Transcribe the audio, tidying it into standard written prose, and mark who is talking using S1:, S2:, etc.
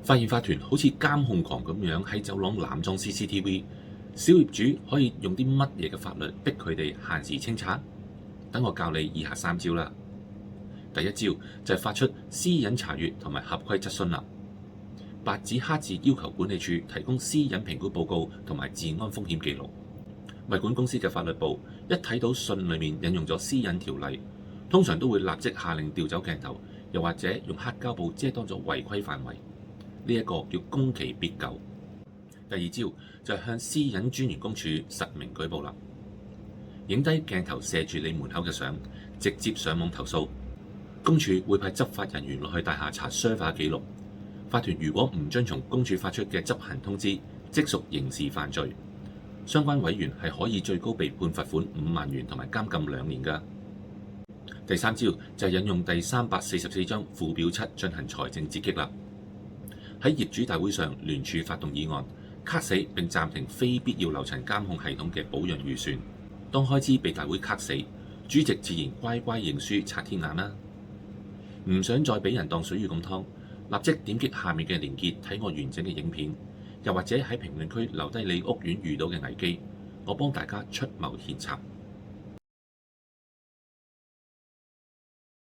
S1: 發現法團好似監控狂咁樣喺走廊攬裝 CCTV， 小業主可以用啲乜嘢嘅法律逼佢哋限時清拆？等我教你以下3招啦。第一招就係發出私隱查閱同埋合規質詢啦。白紙黑字要求管理處提供私隱評估報告同埋治安風險記錄。物管公司嘅法律部一睇到信裡面引用咗私隱條例，通常都會立即下令調走鏡頭，又或者用黑膠布遮擋咗違規範圍。呢一個叫攻其必救。第二招就係向私隱專員公署實名舉報啦。影低鏡頭射住你門口嘅相，直接上網投訴。公署會派執法人員落去大廈查 server 記錄。法團如果唔遵從公署發出嘅執行通知，即屬刑事犯罪。相關委員係可以最高被判罰款5萬元同埋監禁2年㗎。第三招就係引用第344章附表7進行財政截擊啦。喺業主大會上聯署發動議案，卡死並暫停非必要樓層監控系統嘅保養預算。當開支被大會卡死，主席自然乖乖認輸拆天眼啦。唔想再俾人當水魚咁劏，立即點擊下面嘅連結睇我完整嘅影片，又或者喺評論區留低你屋苑遇到嘅危機，我幫大家出謀獻策。